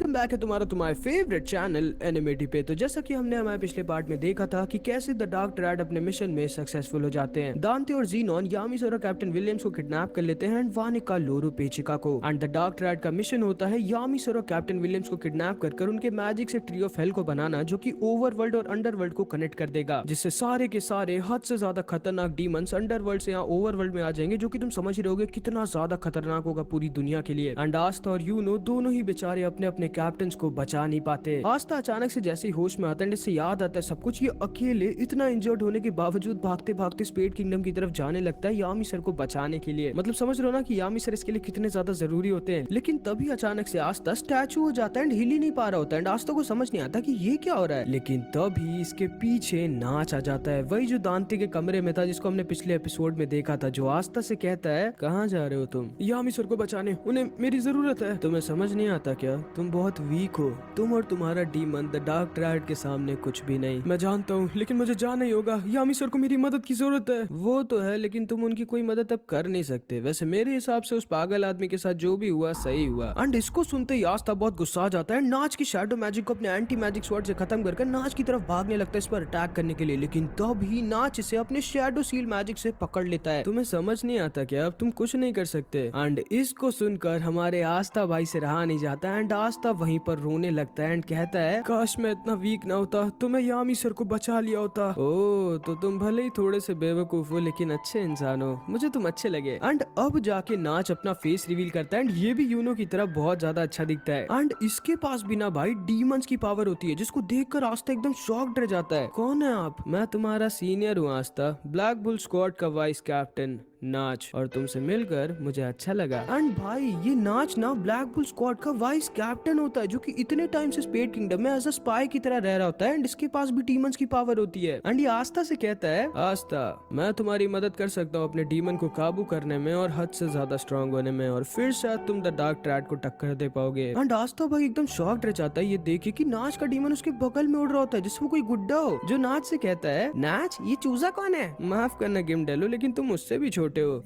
Welcome back है तुम्हारा favourite channel एनिमेटी पे। तो जैसा कि हमने हमारे पिछले पार्ट में देखा था कि कैसे द डार्क ट्रायड अपने मिशन में सक्सेसफुल हो जाते हैं। दांते और ज़ीनोन यामिस और कैप्टन विलियम्स को किडनैप कर लेते हैं एंड वानिका लोरू पेचिका को। एंड द डार्क ट्रायड का मिशन होता है यामिस और कैप्टन विलियम्स को किडनैप कर उनके मैजिक से ट्री ऑफ हेल को बनाना, जो कि ओवरवर्ल्ड और अंडरवर्ल्ड को कनेक्ट कर देगा, जिससे सारे के सारे हद से ज्यादा खतरनाक डीमंस अंडरवर्ल्ड से यहाँ ओवरवर्ल्ड में आ जाएंगे, जो कि तुम समझ रहे होगे कितना ज्यादा खतरनाक होगा पूरी दुनिया के लिए। एंड आस्था और यूनो दोनों ही बेचारे अपने अपने कैप्टन को बचा नहीं पाते। आस्था अचानक से जैसे ही होश में आता है, इससे याद आता है सब कुछ, ये अकेले इतना इंजर्ड होने के बावजूद भागते भागते स्पेड किंगडम की तरफ जाने लगता है यामी सर को बचाने के लिए। मतलब समझ रहे हो ना कि यामी सर इसके लिए कितने ज्यादा जरूरी होते हैं। लेकिन तभी अचानक से आस्था स्टैचू हो जाता है एंड हिल ही नहीं पा रहा होता है एंड आस्था को समझ नहीं आता कि ये क्या हो रहा है। लेकिन तभी इसके पीछे नाच आ जाता है, वही जो दांते के कमरे में था जिसको हमने पिछले एपिसोड में देखा था, जो आस्था से कहता है कहाँ जा रहे हो तुम? यामी सर को बचाने, उन्हें मेरी जरूरत है। तुम्हें समझ नहीं आता क्या? तुम बहुत वीक हो, तुम और तुम्हारा डीमन द डार्क ट्रायड के सामने कुछ भी नहीं। मैं जानता हूँ, लेकिन मुझे जाना ही होगा। यामी सर को मेरी मदद की जरूरत है। वो तो है, लेकिन तुम उनकी कोई मदद अब कर नहीं सकते। वैसे मेरे हिसाब से उस पागल आदमी के साथ जो भी हुआ सही हुआ। एंड इसको सुनते ही आस्था बहुत गुस्सा आ जाता है। नाच की शैडो मैजिक को अपने एंटी मैजिक स्वॉर्ड से खत्म करके नाच की तरफ भागने लगता है इस पर अटैक करने के लिए। लेकिन तभी नाच इसे अपने शैडो सील मैजिक से पकड़ लेता है। तुम्हें समझ नहीं आता क्या? अब तुम कुछ नहीं कर सकते। एंड इसको सुनकर हमारे आस्था भाई से रहा नहीं जाता एंड आस्था वहीं पर रोने लगता है एंड कहता है काश मैं इतना वीक ना होता तो मैं यामी सर को बचा लिया होता। ओ तो तुम भले ही थोड़े से बेवकूफ हो लेकिन अच्छे इंसान हो, मुझे तुम अच्छे लगे। एंड अब जाके नाच अपना फेस रिवील करता है एंड ये भी यूनो की तरह बहुत ज्यादा अच्छा दिखता है। एंड इसके पास भी ना भाई डीमंस की पावर होती है, जिसको देखकर आस्था एकदम शॉक्ड रह जाता है। कौन है आप? मैं तुम्हारा सीनियर हूँ आस्था, ब्लैक बुल स्क्वाड का वाइस कैप्टन नाच, और तुमसे मिलकर मुझे अच्छा लगा। एंड भाई ये नाच ना ब्लैक बुल स्क्वाड का वाइस कैप्टन होता है, जो कि इतने टाइम से स्पेड किंगडम में एज अ स्पाई की तरह रह रहा होता है एंड इसके पास भी डीमंस की पावर होती है। एंड ये आस्था से कहता है आस्था मैं तुम्हारी मदद कर सकता हूँ अपने डीमन को काबू करने में और हद से ज्यादा स्ट्रांग होने में, और फिर शायद तुम द डार्क ट्रायड को टक्कर दे पाओगे। एंड आस्था भाई एकदम शॉक्ड रह जाता है ये देखे कि नाच का डीमन उसके बगल में उड़ रहा होता है, जिसमें कोई गुड्डा हो, जो नाच से कहता है नाच ये चूजा कौन है? माफ करना गेम डेलो, लेकिन तुम मुझसे भी छोटे हो।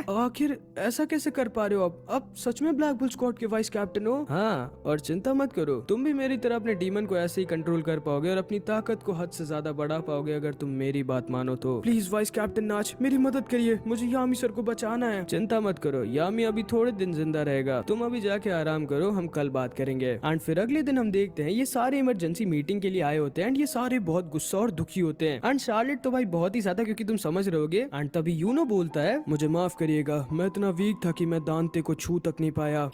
आखिर ऐसा कैसे कर पा रहे हो? अब सच में ब्लैक बुल स्क्वाड के वाइस कैप्टन हो? हाँ, और चिंता मत करो, तुम भी मेरी तरह अपने डीमन को ऐसे ही कंट्रोल कर पाओगे और अपनी ताकत को हद से ज्यादा बढ़ा पाओगे अगर तुम मेरी बात मानो तो। प्लीज वाइस कैप्टन नाच मेरी मदद करिए, मुझे यामी सर को बचाना है। चिंता मत करो, यामी अभी थोड़े दिन जिंदा रहेगा, तुम अभी जाके आराम करो, हम कल बात करेंगे। एंड फिर अगले दिन हम देखते हैं ये सारे इमरजेंसी मीटिंग के लिए आए होते हैं एंड ये सारे बहुत गुस्सा और दुखी होते हैं। एंड शार्लेट तो भाई बहुत ही ज्यादा, क्योंकि तुम समझ रहोगे। एंड तभी यूनो बोलता है मुझे माफ करिएगा, मैं इतना वीक था कि मैं दांते को छू तक नहीं पाया।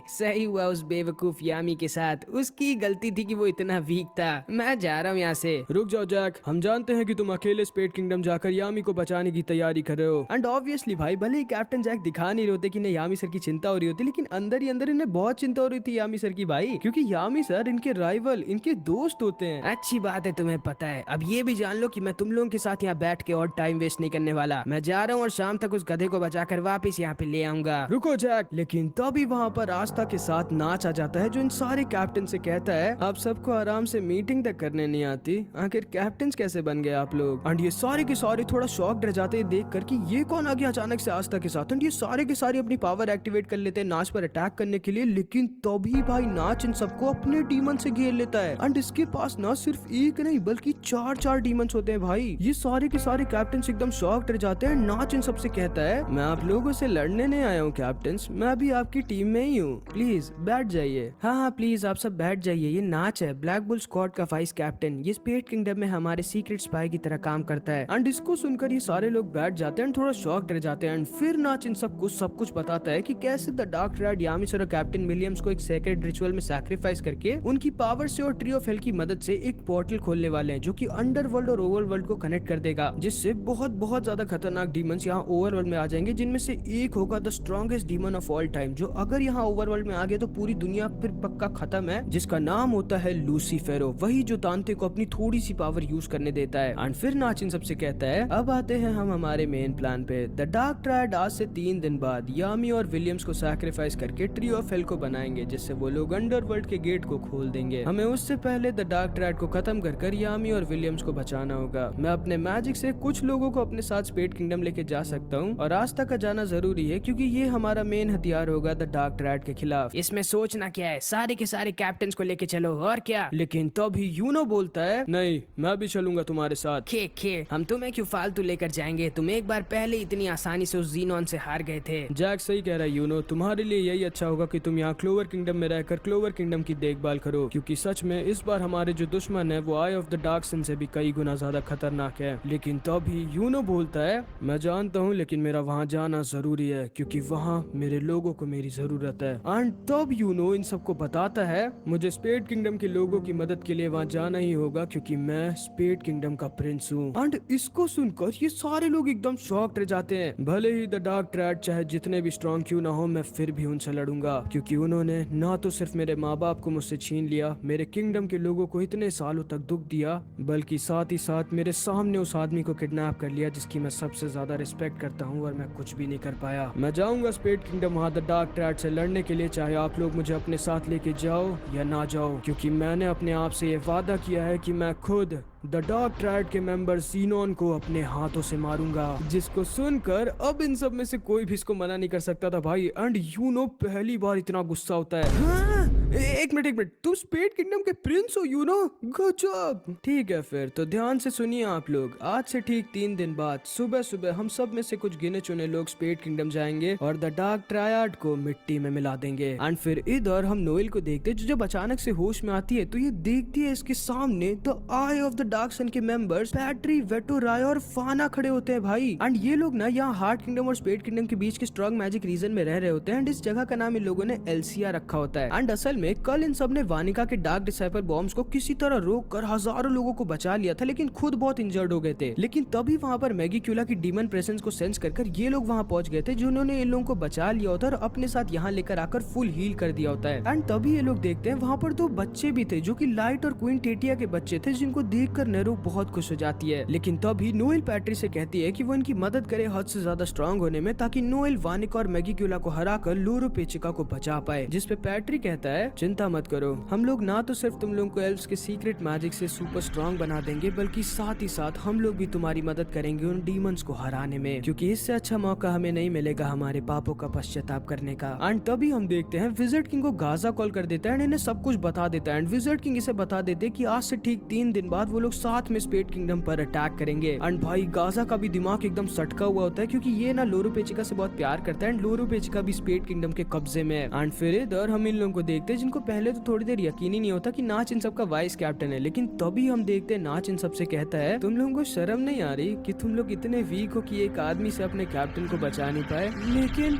सही हुआ उस बेवकूफ यामी के साथ, उसकी गलती थी कि वो इतना वीक था। मैं जा रहा हूँ यहाँ से। रुक जाओ जैक, हम जानते हैं कि तुम अकेले स्पेड किंगडम जाकर यामी को बचाने की तैयारी कर रहे हो। एंड ऑब्वियसली भाई भले ही कैप्टन जैक दिखा नहीं रहे कि इन्हें यामी सर की चिंता हो रही होती, लेकिन अंदर ही अंदर इन्हें बहुत चिंता हो रही थी यामी सर की भाई, क्योंकि यामी सर इनके राइवल, इनके दोस्त होते हैं। अच्छी बात है तुम्हें पता है। अब ये भी जान लो कि मैं तुम लोगों के साथ यहाँ बैठ के और टाइम वेस्ट नहीं करने वाला। मैं जा रहा हूँ और शाम तक उस गधे को बचाकर वापस यहाँ पे ले आऊंगा। रुको जैक, लेकिन तभी वहाँ पर आस्था के साथ नाच आ जाता है, जो इन सारे कैप्टन से कहता है आप सबको आराम से मीटिंग तक करने नहीं आती, आखिर कैप्टन कैसे बन गए आप लोग? एंड ये सारे के सारे थोड़ा शॉक्ड रह जाते हैं देख कर कि ये कौन आ गया अचानक से आस्था के साथ। एंड ये सारे के सारे अपनी पावर एक्टिवेट कर लेते हैं नाच पर अटैक करने के लिए, लेकिन तभी भाई नाच इन सबको अपने डीमन से घेर लेता है। एंड इसके पास ना सिर्फ एक नहीं बल्कि चार चार डीमंस होते हैं भाई। ये सारे के सारे कैप्टन एकदम शॉक्ड रह जाते हैं। नाच इन सबसे कहता है मैं आप लोगों से लड़ने नहीं आया हूँ कैप्टन, मैं अभी आपकी टीम में ही हूँ, प्लीज बैठ जाइए। हाँ हाँ प्लीज आप सब बैठ जाइए। ये नाच है ब्लैक बुल स्क्वाड का वाइस कैप्टन, ये स्पेड किंगडम में हमारे सीक्रेट स्पाई की तरह काम करता है। एंड इसको सुनकर ये सारे लोग बैठ जाते हैं, थोड़ा शॉक्ड रह जाते हैं। एंड फिर नाच इन सब कुछ बताता है कि कैसे the dark triad Yami sir और कैप्टन विलियम्स को एक सेक्रेट रिचुअल में सैक्रिफाइस करके उनकी पावर से और ट्री ऑफ हेल की मदद से एक पोर्टल खोलने वाले हैं, जो कि अंडरवर्ल्ड और ओवरवर्ल्ड को कनेक्ट कर देगा, जिससे बहुत बहुत ज्यादा खतरनाक डीमंस यहाँ ओवरवर्ल्ड में आ जाएंगे, जिनमें से एक होगा the strongest demon of all time, जो अगर यहाँ ओवरवर्ल्ड में आ गया तो पूरी दुनिया फिर पक्का खत्म है, जिसका नाम होता है लूसीफेरो, वही जो दांते को अपनी थोड़ी सी पावर यूज करने देता है। एंड फिर नाचिन सबसे कहता है अब आते हैं हम हमारे मेन प्लान पे। द डार्क ट्रायड आज से 3 दिन बाद यामी और विलियम्स को सैक्रिफाइस करके ट्री ऑफ हेल को बनाएंगे, जिससे वो लोग अंडरवर्ल्ड के गेट को खोल देंगे। हमें उससे पहले द डार्क ट्रायड को खत्म कर यामी और विलियम्स को बचाना होगा। मैं अपने मैजिक से कुछ लोगों को अपने साथ स्पेड किंगडम लेके जा सकता हूँ और आस्था का जाना जरूरी है क्योंकि ये हमारा मेन हथियार होगा द डार्क ट्रायड के खिलाफ। इसमें सोचना क्या है, सारे के सारे कैप्टन को लेके चलो और क्या। लेकिन तभी यूनो बोलता है नहीं, मैं भी चलूंगा तुम्हारे साथ। खे हम तुम्हें क्यों फालतू लेकर जाएंगे, तुम एक बार पहले इतनी आसानी से उस जीनॉन से हार गए थे। जैक सही कह रहा है यूनो, तुम्हारे लिए यही अच्छा होगा कि तुम यहाँ क्लोवर किंगडम में रहकर क्लोवर किंगडम की देखभाल करो, क्योंकि सच में इस बार हमारे जो दुश्मन है वो आई ऑफ द डार्क सन से भी कई गुना ज्यादा खतरनाक है। लेकिन तभी यूनो बोलता है मैं जानता हूँ लेकिन मेरा वहाँ जाना जरूरी है क्योंकि वहाँ मेरे लोगों को मेरी जरूरत है। एंड तब यूनो इन सबको बताता है मुझे स्पेड किंगडम के लोगों की मदद के लिए वहाँ जाना ही होगा क्योंकि मैं स्पेड किंगडम का प्रिंस हूँ। एंड इसको सुनकर ये सारे लोग एकदम शॉक्ड रह जाते हैं। भले ही द डार्क ट्रायड चाहे जितने भी स्ट्रॉन्ग क्यों ना हो, मैं फिर भी उनसे लड़ूंगा क्योंकि उन्होंने ना तो सिर्फ मेरे माँ बाप को मुझसे छीन लिया, मेरे किंगडम के लोगों को इतने सालों तक दुख दिया, बल्कि साथ ही साथ मेरे सामने उस आदमी को किडनैप कर लिया जिसकी मैं सबसे ज्यादा रिस्पेक्ट करता हूँ और मैं कुछ भी नहीं कर पाया। मैं जाऊंगा स्पेड किंगडम वहाँ द डार्क ट्रायड से लड़ने के लिए, चाहे आप लोग मुझे अपने साथ लेके जाओ या ना जाओ, क्योंकि मैंने अपने आप से ये वादा किया है कि मैं खुद द डार्क ट्रायड के मेंबर जीनॉन को अपने हाथों से मारूंगा। जिसको सुनकर अब इन सब में से कोई भी इसको मना नहीं कर सकता था भाई। एंड यूनो पहली बार इतना गुस्सा होता है। हाँ? एक मिनट, तुम स्पेड किंगडम के प्रिंस हो यूनो, गजब। ठीक है फिर तो ध्यान से सुनिए आप लोग, आज से ठीक 3 दिन बाद सुबह सुबह हम सब में से कुछ गिने चुने लोग स्पेड किंगडम जाएंगे और द डार्क ट्रायड को मिट्टी में मिला देंगे। एंड फिर इधर हम नोएल को देखते जो जब अचानक से होश में आती है तो ये देखती है इसके सामने the eye of the dark sun के मेंबर्स पैट्री, वेटो, राय और फाना खड़े होते हैं भाई। एंड ये लोग ना यहाँ हार्ट किंगडम और स्पेड किंगडम के बीच के स्ट्रॉन्ग मैजिक रीजन में रह रहे होते हैं। एंड इस जगह का नाम इन लोगों ने एल्सिया रखा होता है। एंड असल में कल इन सब ने वानिका के डार्क डिसाइफर बॉम्ब्स को किसी तरह रोक कर हजारों लोगों को बचा लिया था, लेकिन खुद बहुत इंजर्ड हो गए थे। लेकिन तभी वहाँ पर मैगीक्यूला की डीमन प्रेजेंस को सेंस कर ये लोग वहाँ पहुंच गए थे जिन्होंने इन लोगों को बचा लिया होता है और अपने साथ यहाँ लेकर आकर फुल हील कर दिया होता है। एंड तभी ये लोग देखते हैं वहाँ पर 2 बच्चे भी थे जो कि लाइट और क्वीन टेटिया के बच्चे थे, जिनको देखकर नेरो बहुत खुश हो जाती है। लेकिन तभी नोएल पैट्री से कहती है कि वो इनकी मदद करे हद से ज्यादा स्ट्रांग होने में, ताकि नोएल वानिका और मैगीक्यूला को हराकर लोरो पेचिका को बचा पाए। जिस पे पैट्री कहता है चिंता मत करो, हम लोग ना तो सिर्फ तुम लोगों को एल्व्स के सीक्रेट मैजिक से सुपर स्ट्रांग बना देंगे, बल्कि साथ ही साथ हम लोग भी तुम्हारी मदद करेंगे उन डीमंस को हराने में, क्योंकि इससे अच्छा मौका हमें नहीं मिलेगा हमारे पापों का पश्चाताप करने का। एंड तभी हम देखते हैं विज़र्ड किंग को गाजा कॉल कर देता है, इन्हें सब कुछ बता देता है। एंड विज़र्ड किंग इसे बता देते हैं कि आज से ठीक 3 दिन बाद वो लोग साथ में स्पेड किंगडम पर अटैक करेंगे। एंड भाई गाजा का भी दिमाग एकदम सटका हुआ होता है क्योंकि ये ना लोरो पेचिका से बहुत प्यार करता है एंड लोरो पेचिका भी स्पेड किंगडम के कब्जे में है। एंड फिर इधर हम इन लोगों को देखते हैं जिनको पहले तो थोड़ी देर यकीन ही नहीं होता कि नाच इन सब का वाइस कैप्टन है, लेकिन तभी हम देखते हैं नाच इन सब से कहता है तुम लोगों को शर्म नहीं आ रही कि तुम लोग इतने वीक हो कि एक आदमी से अपने कैप्टन को बचा नहीं पाए। लेकिन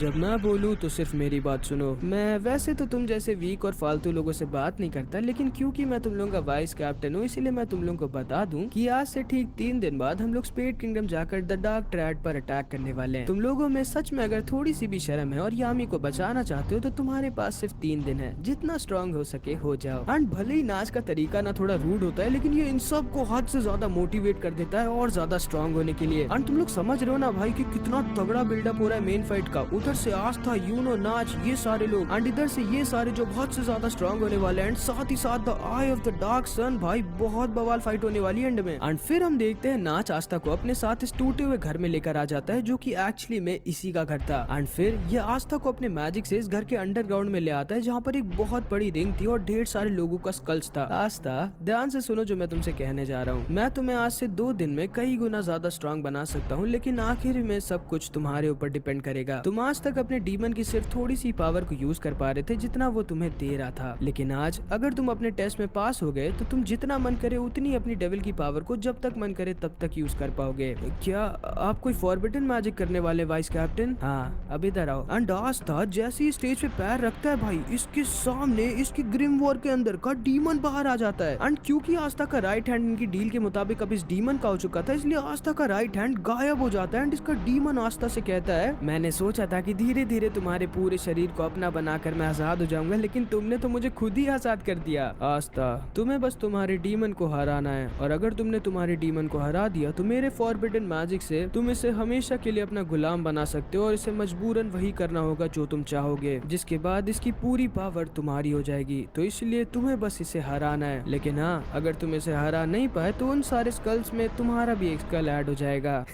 जब मैं बोलूँ तो सिर्फ मेरी बात सुनो। मैं वैसे तो तुम जैसे वीक और फालतू लोगों से बात नहीं करता, लेकिन क्योंकि मैं तुम लोगों का वाइस कैप्टन हूँ इसीलिए मैं तुम लोगों को बता दूं कि आज से ठीक 3 दिन बाद हम लोग स्पेड किंगडम जाकर द डार्क ट्रायड पर अटैक करने वाले हैं। तुम लोगों में सच में अगर थोड़ी सी भी शर्म है और यामी को बचाना चाहते हो तो तुम्हारे पास सिर्फ 3 दिन है, जितना स्ट्रांग हो सके हो जाओ। एंड भले ही नाच का तरीका ना थोड़ा रूड होता है, लेकिन ये इन सब को हद से ज्यादा मोटिवेट कर देता है और ज्यादा स्ट्रांग होने के लिए। एंड तुम लोग समझ रहे हो ना भाई कि कितना तगड़ा बिल्डअप हो रहा है मेन फाइट का। उधर से आस्था, यूनो, नाच, ये सारे लोग, एंड इधर से ये सारे जो बहुत से ज्यादा स्ट्रांग होने वाले हैं, साथ ही साथ the eye of the dark sun. भाई बहुत बवाल फाइट होने वाली है एंड में। एंड फिर हम देखते हैं नाच आस्था को अपने साथ इस टूटे हुए घर में लेकर आ जाता है जो कि एक्चुअली में इसी का घर था। एंड फिर ये आस्था को अपने मैजिक से इस घर के अंडरग्राउंड में ले आता है जहाँ पर एक बहुत बड़ी रिंग थी और ढेर सारे लोगों का स्कल्स था। आस्था ध्यान से सुनो जो मैं तुमसे कहने जा रहा हूँ। मैं तुम्हें आज से 2 दिन में कई गुना ज्यादा स्ट्रांग बना सकता हूँ, लेकिन आखिर में सब कुछ तुम्हारे ऊपर डिपेंड करेगा। तुम आज तक अपने डीमन की सिर्फ थोड़ी सी पावर को यूज कर पा रहे थे जितना वो तुम्हें दे रहा था, लेकिन आज अगर तुम अपने टेस्ट में पास हो गए तो तुम जितना मन करे उतनी अपनी डेविल की पावर को जब तक मन करे तब तक यूज कर पाओगे। क्या आप कोई फॉरबिडन मैजिक करने वाले वाइस कैप्टन? हाँ अब इधर आओ। एंड आस्था जैसे ही स्टेज पे पैर रखता है भाई इसके सामने इसकी ग्रिम वॉर के अंदर का डीमन बाहर आ जाता है। एंड क्योंकि आस्था का राइट हैंड इनकी डील के मुताबिक अब इस डीमन का हो चुका था, इसलिए आस्था का राइट हैंड गायब हो जाता है। एंड इसका डीमन आस्था से कहता है मैंने सोचा था कि धीरे धीरे तुम्हारे पूरे शरीर को अपना बनाकर मैं आजाद हो जाऊंगा, लेकिन तुमने तो मुझे खुद ही आजाद कर दिया। आस्था तुम्हें बस तुम्हारे डीमन डीमन को हराना है, और अगर तुमने तुम्हारे डीमन को हरा दिया तो मेरे फॉरबिडन मैजिक से तुम इसे हमेशा के लिए अपना गुलाम बना सकते हो और इसे मजबूरन वही करना होगा जो तुम चाहोगे, जिसके बाद इसकी पूरी पावर तुम्हारी हो जाएगी। तो इसलिए तुम्हें बस इसे हराना है। लेकिन हाँ, अगर तुम इसे हरा नहीं पाए तो उन सारे स्कल्स में तुम्हारा भी एक स्कल ऐड हो जाएगा।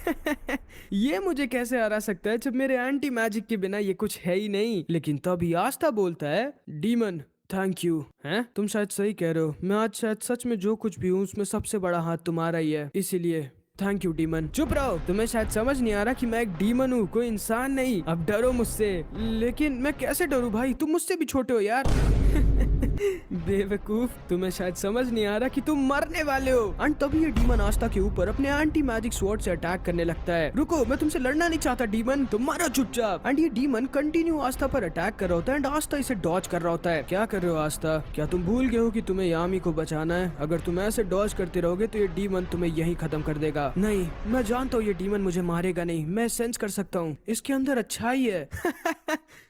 ये मुझे कैसे हरा सकता है जब मेरे एंटी मैजिक के बिना ये कुछ है ही नहीं। लेकिन तभी आस्था बोलता है, डीमन थैंक यू। हैं, तुम शायद सही कह रहे हो, मैं आज शायद सच में जो कुछ भी हूँ उसमें सबसे बड़ा हाथ तुम्हारा ही है, इसीलिए थैंक यू डीमन। चुप रहो, तुम्हें शायद समझ नहीं आ रहा कि मैं एक डीमन हूँ, कोई इंसान नहीं। अब डरो मुझसे। लेकिन मैं कैसे डरूं भाई, तुम मुझसे भी छोटे हो यार। बेवकूफ, तुम्हें शायद समझ नहीं आ रहा कि तुम मरने वाले हो। एंड तभी ये डीमन आस्था के ऊपर अपने एंटी मैजिक स्वॉर्ड से अटैक करने लगता है। रुको, मैं तुमसे लड़ना नहीं चाहता डीमन, तुम मारो चुपचाप। एंड ये डीमन कंटिन्यू आस्था पर अटैक कर रहा होता है एंड आस्था इसे डॉज कर रहा होता है। क्या कर रहे हो आस्था, क्या तुम भूल गए हो कि तुम्हें यामी को बचाना है? अगर तुम ऐसे डॉज करते रहोगे तो ये डीमन तुम्हें यही खत्म कर देगा। नहीं, मैं जानता हूँ ये डीमन मुझे मारेगा नहीं, मैं सेंस कर सकता हूँ, इसके अंदर अच्छाई है।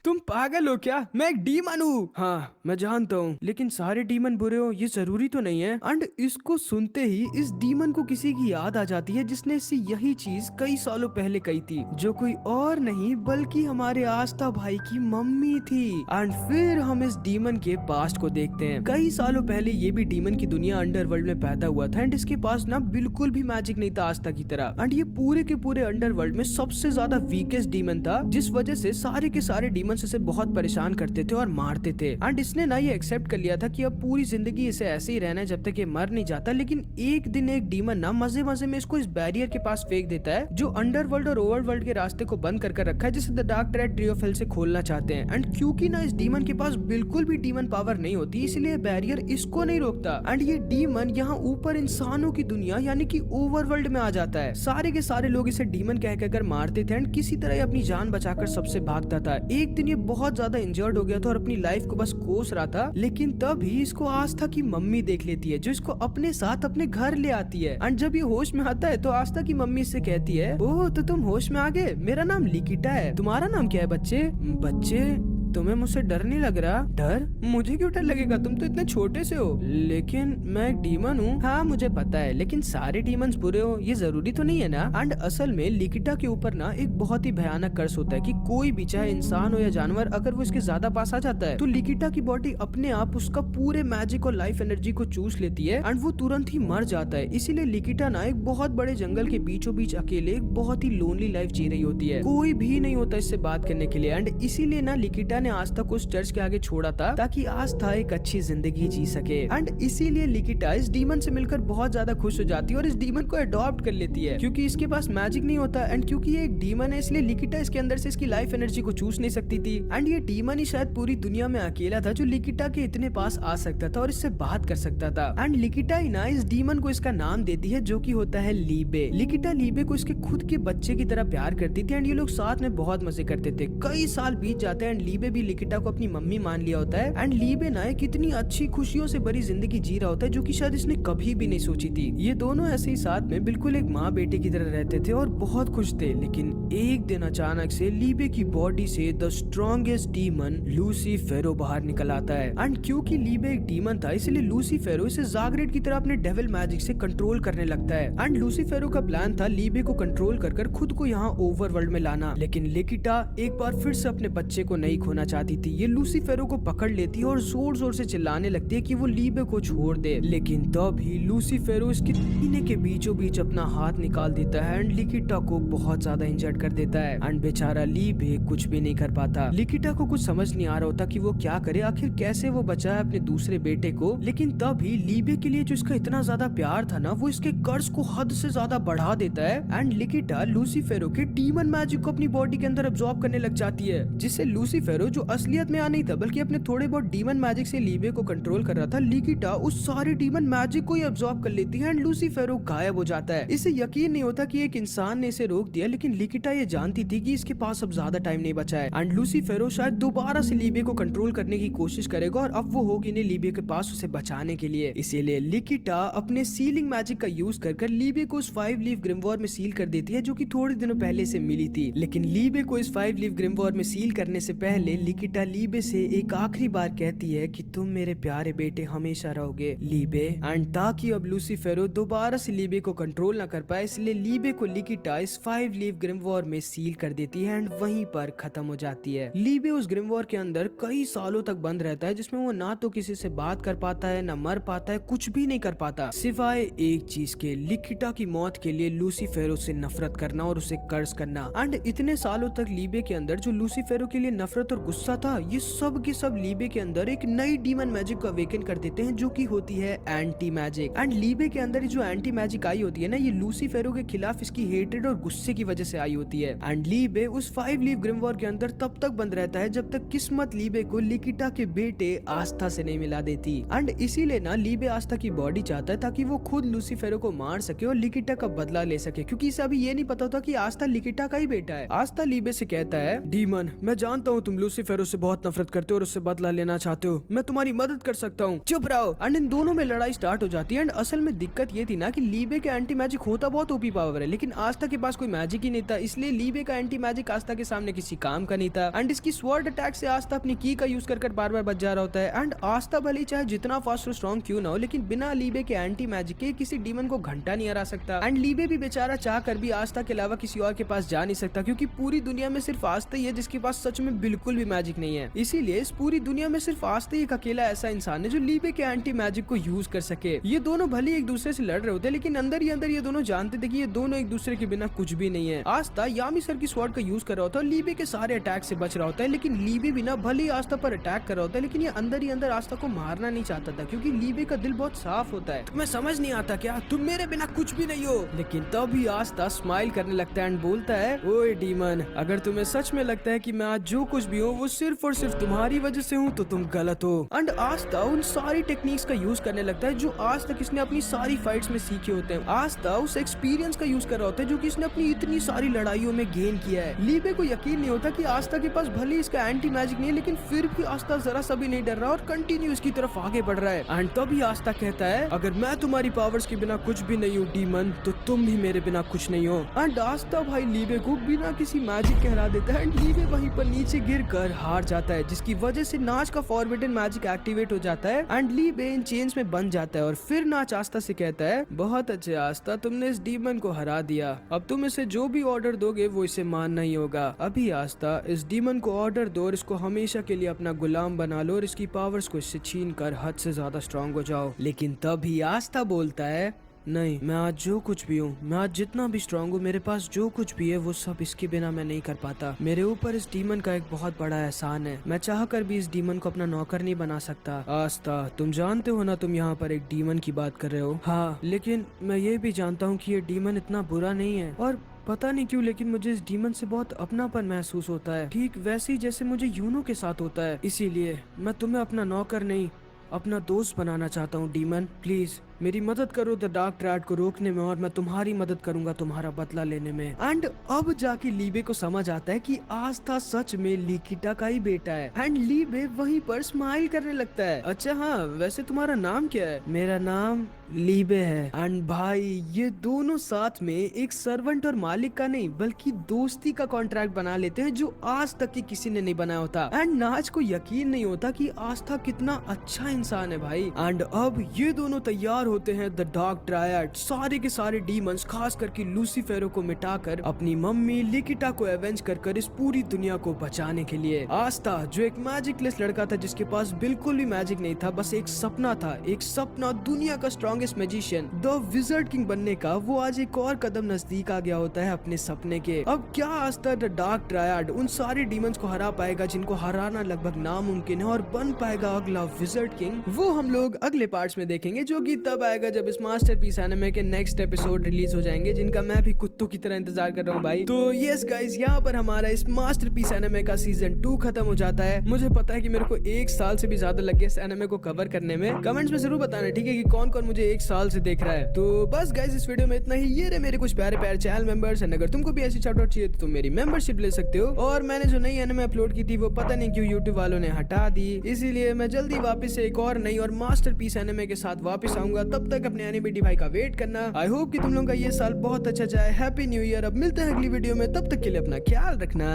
तुम पागल हो क्या? मैं एक डीमन हूँ। हाँ, मैं जानता हूँ, लेकिन सारे डीमन बुरे हो ये जरूरी तो नहीं है। एंड इसको सुनते ही इस डीमन को किसी की याद आ जाती है जिसने इससे यही चीज कई सालों पहले कही थी, जो कोई और नहीं बल्कि हमारे आस्था भाई की मम्मी थी। एंड फिर हम इस डीमन के पास्ट को देखते हैं। कई सालों पहले ये भी डीमन की दुनिया अंडरवर्ल्ड में पैदा हुआ था एंड इसके पास ना बिल्कुल भी मैजिक नहीं था आस्था की तरह। एंड ये पूरे के पूरे अंडरवर्ल्ड में सबसे ज्यादा वीकेस्ट डीमन था, जिस वजह से सारे के सारे डीमंस इसे बहुत परेशान करते थे और मारते थे। एंड इसने ना ये एक्सेप्ट कर लिया था कि अब पूरी जिंदगी इसे ऐसे ही रहना है जब तक ये मर नहीं जाता। लेकिन एक दिन एक डीमन ना मजे मजे में इसको इस बैरियर के पास फेंक देता है जो अंडरवर्ल्ड और ओवरवर्ल्ड के रास्ते को बंद कर रखा है, जिसे the dark trade tree of hell से खोलना चाहते हैं। एंड क्योंकि ना इस डीमन के पास बिल्कुल भी डीमन पावर नहीं होती, इसलिए बैरियर इसको नहीं रोकता। एंड ये डीमन यहाँ ऊपर इंसानों की दुनिया यानी कि ओवरवर्ल्ड में आ जाता है। सारे के सारे लोग इसे डीमन कह कहकर मारते थे एंड किसी तरह अपनी जान बचाकर सबसे भागता था। एक दिन ये बहुत ज्यादा इंजर्ड हो गया था और अपनी लाइफ को बस कोस रहा था, लेकिन तभी इसको आस्था की मम्मी देख लेती है जो इसको अपने साथ अपने घर ले आती है। एंड जब ये होश में आता है तो आस्था की मम्मी इससे कहती है, ओह तो तुम होश में आ गए, मेरा नाम लिकिटा है, तुम्हारा नाम क्या है बच्चे? बच्चे, तुम्हें मुझसे डर नहीं लग रहा? डर? मुझे क्यों डर लगेगा, तुम तो इतने छोटे से हो। लेकिन मैं एक डीमन हूँ। हाँ मुझे पता है, लेकिन सारे डीमंस बुरे हो ये जरूरी तो नहीं है ना। एंड असल में लिकिटा के ऊपर ना एक बहुत ही भयानक कर्स होता है कि कोई भी चाहे इंसान हो या जानवर, अगर वो इसके ज्यादा पास आ जाता है तो लिकिटा की बॉडी अपने आप उसका पूरे मैजिक और लाइफ एनर्जी को चूस लेती है एंड वो तुरंत ही मर जाता है। इसीलिए लिकिटा ना एक बहुत बड़े जंगल के बीचों बीच अकेले एक बहुत ही लोनली लाइफ जी रही होती है। कोई भी नहीं होता इससे बात करने के लिए। एंड इसीलिए ना लिकिटा ने आस्था को उस चर्च के आगे छोड़ा था ताकि आस्था एक अच्छी जिंदगी जी सके। एंड इसीलिए लिकिटा इस डीमन से मिलकर बहुत ज्यादा खुश हो जाती है और इस डीमन को अडॉप्ट कर लेती है, क्योंकि इसके पास मैजिक नहीं होता एंड क्योंकि ये एक डीमन है इसलिए लिकिटा इसके अंदर से इसकी लाइफ एनर्जी को चूस नहीं सकती थी। एंड ये डीमन ही शायद पूरी दुनिया में अकेला था जो लिकिटा के इतने पास आ सकता था और इससे बात कर सकता था। एंड लिकिटा ही ना इस डीमन को इसका नाम देती है जो कि होता है लीबे। लिकिटा लीबे को इसके खुद के बच्चे की तरह प्यार करती थी एंड ये लोग साथ में बहुत मजे करते थे। कई साल बीत जाते हैं एंड लीबे भी लिकिटा को अपनी मम्मी मान लिया होता है। एंड लीबे ना एक इतनी अच्छी खुशियों से भरी जिंदगी जी रहा होता है जो कि शायद इसने कभी भी नहीं सोची थी। ये दोनों ऐसे ही साथ में बिल्कुल एक माँ बेटे की तरह रहते थे और बहुत खुश थे। लेकिन एक दिन अचानक से लीबे की बॉडी से द स्ट्रॉन्गेस्ट डीमन लूसीफेरो बाहर निकल आता है। एंड क्योंकि लीबे एक डीमन था इसलिए लूसीफेरो इसे जागरेट की तरह अपने डेविल मैजिक से कंट्रोल करने लगता है। एंड लूसीफेरो का प्लान था लीबे को कंट्रोल कर खुद को यहाँ ओवरवर्ल्ड में लाना। लेकिन लिकिटा एक बार फिर से अपने बच्चे को नहीं खोना चाहती थी। ये लूसीफेरो को पकड़ लेती है और जोर जोर से चिल्लाने लगती है कि वो लीबे को छोड़ दे। लेकिन तभी लूसीफेरो इसके सीने के बीचों बीच अपना हाथ निकाल देता है एंड लिकिटा को बहुत ज्यादा इंजर्ड कर देता है। एंड बेचारा लीबे कुछ भी नहीं कर पाता। लिकिटा को कुछ समझ नहीं आ रहा होता कि वो क्या करे, आखिर कैसे वो बचाए अपने दूसरे बेटे को। लेकिन तभी लीबे के लिए जो इसका इतना ज्यादा प्यार था ना, वो इसके कर्ज को हद से ज्यादा बढ़ा देता है। एंड लिकिटा लूसीफेरो के डीमन मैजिक को अपनी बॉडी के अंदर अब्सॉर्ब करने लग जाती है, जिससे लूसीफेरो जो असलियत में आ नहीं था बल्कि अपने थोड़े बहुत डीमन मैजिक से लीबे को कंट्रोल कर रहा था, लिकिटा उस सारे डीमन मैजिक को ही अब्सॉर्ब कर लेती है एंड लूसीफेरो गायब हो जाता है। इसे यकीन नहीं होता कि एक इंसान ने इसे रोक दिया, लेकिन लिकिटा ये जानती थी कि इसके पास अब ज्यादा टाइम नहीं बचा है एंड लूसीफेरो शायद दोबारा से लीबे को कंट्रोल करने की कोशिश करेगा और अब वो होगी नहीं लीबे के पास उसे बचाने के लिए। इसीलिए लिकिटा अपने सीलिंग मैजिक का यूज कर लीबे को उस 5 लीफ ग्रिमवॉर में सील कर देती है जो कि थोड़े दिनों पहले से मिली थी। लेकिन लीबे को इस 5 लीफ ग्रिमवॉर में सील करने से पहले लिकिटा लीबे से एक आखिरी बार कहती है कि तुम मेरे प्यारे बेटे हमेशा रहोगे लीबे। एंड ताकि अब लूसीफेरो दोबारा से लीबे को कंट्रोल ना कर पाए, इसलिए लीबे को लिकिटा इस 5 लीफ ग्रिमवॉर में सील कर देती है एंड वहीं पर खत्म हो जाती है। लीबे उस ग्रिमवॉर के अंदर कई सालों तक बंद रहता है, जिसमें वो ना तो किसी से बात कर पाता है, ना मर पाता है, कुछ भी नहीं कर पाता सिवाय एक चीज के, लिकिटा की मौत के लिए लूसीफेरो से नफरत करना और उसे कर्ज करना। एंड इतने सालों तक लीबे के अंदर जो लूसीफेरो के लिए नफरत और गुस्सा था, ये सब के सब लीबे के अंदर एक नई डीमन मैजिक को अवेकन कर देते हैं, जो कि होती है एंटी मैजिक। एंड लीबे के अंदर जो एंटी मैजिक आई होती है ना, ये लूसीफेरो के खिलाफ इसकी हेट्रेड और गुस्से की वजह से आई होती है। एंड लीबे उस 5 लीफ ग्रिमवॉर के अंदर तब तक बंद रहता है जब तक किस्मत लीबे को लिकिटा के बेटे आस्था से नहीं मिला देती। एंड इसीलिए ना लीबे आस्था की बॉडी चाहता है ताकि वो खुद लूसीफेरो को मार सके और लिकिटा का बदला ले सके, क्योंकि इसे अभी ये नहीं पता था कि आस्था लिकिटा का ही बेटा है। आस्था लीबे से कहता है, डीमन मैं जानता हूँ तुम लूसीफेरो से बहुत नफरत करते हो और उससे बदला लेना चाहते हो, मैं तुम्हारी मदद कर सकता हूँ, चुप रहो। एंड इन दोनों में लड़ाई स्टार्ट हो जाती है। एंड असल में दिक्कत ये थी ना कि लीबे के एंटी मैजिक होता बहुत ओपी पावर है, लेकिन आस्था के पास कोई मैजिक ही नहीं था, इसलिए लीबे का एंटी मैजिक आस्था के सामने किसी काम का नहीं था। एंड इसकी स्वॉर्ड अटैक से आस्था अपनी की का यूज कर बार बार बच जा रहा होता है। एंड आस्था भले चाहे जितना फास्ट और स्ट्रॉन्ग क्यों ना हो, लेकिन बिना लीबे के एंटी मैजिक के किसी डीमन को घंटा नहीं हरा सकता। एंड लीबे भी बेचारा चाह कर भी आस्था के अलावा किसी और के पास जा नहीं सकता, क्योंकि पूरी दुनिया में सिर्फ आस्था ही है जिसके पास सच में बिल्कुल भी मैजिक नहीं है। इसीलिए इस पूरी दुनिया में सिर्फ आस्था ही एक अकेला ऐसा इंसान है जो लीबे के एंटी मैजिक को यूज कर सके। ये दोनों भले एक दूसरे से लड़ रहे होते, लेकिन अंदर ही अंदर ये दोनों जानते थे कि ये दोनों एक दूसरे के बिना कुछ भी नहीं है। आस्था यामी सर की स्वॉर्ड का यूज कर रहा होता है, लीबे के सारे अटैक से बच रहा होता है, लेकिन लीबे भी ना भले ही आस्था पर अटैक कर रहा होता है, लेकिन ये अंदर ही अंदर आस्था को मारना नहीं चाहता था, क्योंकि लीबे का दिल बहुत साफ होता है। तुम्हें समझ नहीं आता क्या, तुम मेरे बिना कुछ भी नहीं हो। लेकिन तभी आस्था स्माइल करने लगता है एंड बोलता है, ओए डीमन, अगर तुम्हें सच में लगता है कि मैं आज जो कुछ भी हूँ वो सिर्फ और सिर्फ तुम्हारी वजह से हूँ, तो तुम गलत हो। एंड आस्था उन सारी टेक्निक्स का यूज करने लगता है जो आज तक इसने अपनी सारी फाइट्स में सीखे होते हैं। आस्था उस एक्सपीरियंस का यूज कर रहा होता है जो कि इसने अपनी इतनी सारी लड़ाइयों में गेन किया है। लीबे को यकीन नहीं होता कि आस्था के पास भले इसका एंटी मैजिक नहीं है, लेकिन फिर भी आस्था जरा सा भी नहीं डर रहा और कंटिन्यू इसकी तरफ आगे बढ़ रहा है। एंड तभी आस्था कहता है, अगर मैं तुम्हारी पावर्स के बिना कुछ भी नहीं हूँ डीमन, तो तुम भी मेरे बिना कुछ नहीं हो। एंड आस्था भाई लीबे को बिना किसी मैजिक के हरा देता है। एंड लीबे वहीं पर नीचे गिर कर हार जाता है, जिसकी वजह से नाच का फॉरबिडन मैजिक एक्टिवेट हो जाता है एंड लीबे इन चेन्स में बन जाता है। और फिर नाच आस्था से कहता है, बहुत अच्छे आस्था, तुमने इस डीमन को हरा दिया, अब तुम इसे जो भी ऑर्डर दोगे वो इसे मानना ही होगा। अभी आस्था इस डीमन को ऑर्डर दो और इसको हमेशा के लिए अपना गुलाम बना लो और इसकी पावर्स को इससे छीन कर हद से ज्यादा स्ट्रॉन्ग हो जाओ। लेकिन तभी आस्था बोलता है, नहीं, मैं आज जो कुछ भी हूँ, मैं आज जितना भी स्ट्रॉन्ग हूँ, मेरे पास जो कुछ भी है वो सब इसके बिना मैं नहीं कर पाता। मेरे ऊपर इस डीमन का एक बहुत बड़ा एहसान है, मैं चाह कर भी इस डीमन को अपना नौकर नहीं बना सकता। आस्था, तुम जानते हो ना, तुम यहाँ पर एक डीमन की बात कर रहे हो। हाँ, लेकिन मैं ये भी जानता हूँ कि ये डीमन इतना बुरा नहीं है, और पता नहीं क्यों लेकिन मुझे इस डीमन से बहुत अपनापन महसूस होता है, ठीक वैसे ही जैसे मुझे यूनो के साथ होता है। इसीलिए मैं तुम्हें अपना नौकर नहीं, अपना दोस्त बनाना चाहता हूँ। डीमन, प्लीज मेरी मदद करो द डार्क ट्रायड को रोकने में, और मैं तुम्हारी मदद करूंगा तुम्हारा बदला लेने में। एंड अब जाके लीबे को समझ आता है कि आस्था सच में लिकिटा का ही बेटा है। एंड लीबे वहीं पर स्माइल करने लगता है, अच्छा हाँ, वैसे तुम्हारा नाम क्या है? मेरा नाम लीबे है। एंड भाई ये दोनों साथ में एक सर्वेंट और मालिक का नहीं बल्कि दोस्ती का कॉन्ट्रैक्ट बना लेते हैं, जो आज तक की किसी ने नहीं बनाया होता। एंड नाच को यकीन नहीं होता कि आस्था कितना अच्छा इंसान है भाई। एंड अब ये दोनों तैयार होते हैं द डार्क ट्रायड सारे के सारे डीमंस, खास करके लूसीफेरो को मिटाकर अपनी मम्मी लिकिटा को एवेंज कर इस पूरी दुनिया को बचाने के लिए। आस्था जो एक मैजिकलेस लड़का था जिसके पास बिल्कुल भी मैजिक नहीं था, बस एक सपना था, एक सपना दुनिया का strongest magician the wizard king बनने का, वो आज एक और कदम नजदीक आ गया होता है अपने सपने के। अब क्या आस्था द डार्क ट्रायड उन सारे डीमंस को हरा पाएगा जिनको हराना लगभग नामुमकिन है, और बन पाएगा अगला विजर्ड किंग? वो हम लोग अगले पार्ट्स में देखेंगे, जो कि तब आएगा जब इस मास्टरपीस एनिमे के नेक्स्ट एपिसोड रिलीज हो जाएंगे, जिनका मैं भी कुत्तों की तरह इंतजार कर रहा हूँ भाई। तो यस गाइस, यहाँ पर हमारा इस मास्टरपीस एनिमे का सीजन 2 खत्म हो जाता है। मुझे पता है कि मेरे को 1 साल से भी ज्यादा लग गया इस एनिमे को कवर करने में। कमेंट्स में जरूर बताना, ठीक है, कि कौन कौन मुझे 1 साल से देख रहा है। तो बस गाइस, इस वीडियो में इतना ही। ये रहे मेरे कुछ प्यारे प्यारे चैनल मेंबर्स, एंड अगर तुमको भी ऐसी शाउट आउट चाहिए तो तुम मेरी मेंबरशिप ले सकते हो। और मैंने जो नई एनिमे अपलोड की थी वो पता नहीं क्यों यूट्यूब वालों ने हटा दी, इसीलिए मैं जल्दी वापस से एक और नई और मास्टरपीस एनिमे के साथ वापस आऊंगा। तब तक अपने एनिमेटी भाई का वेट करना। आई होप कि तुम लोगों का ये साल बहुत अच्छा जाए। Happy new year. अब मिलते हैं अगली वीडियो में, तब तक के लिए अपना ख्याल रखना।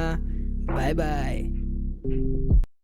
Bye bye.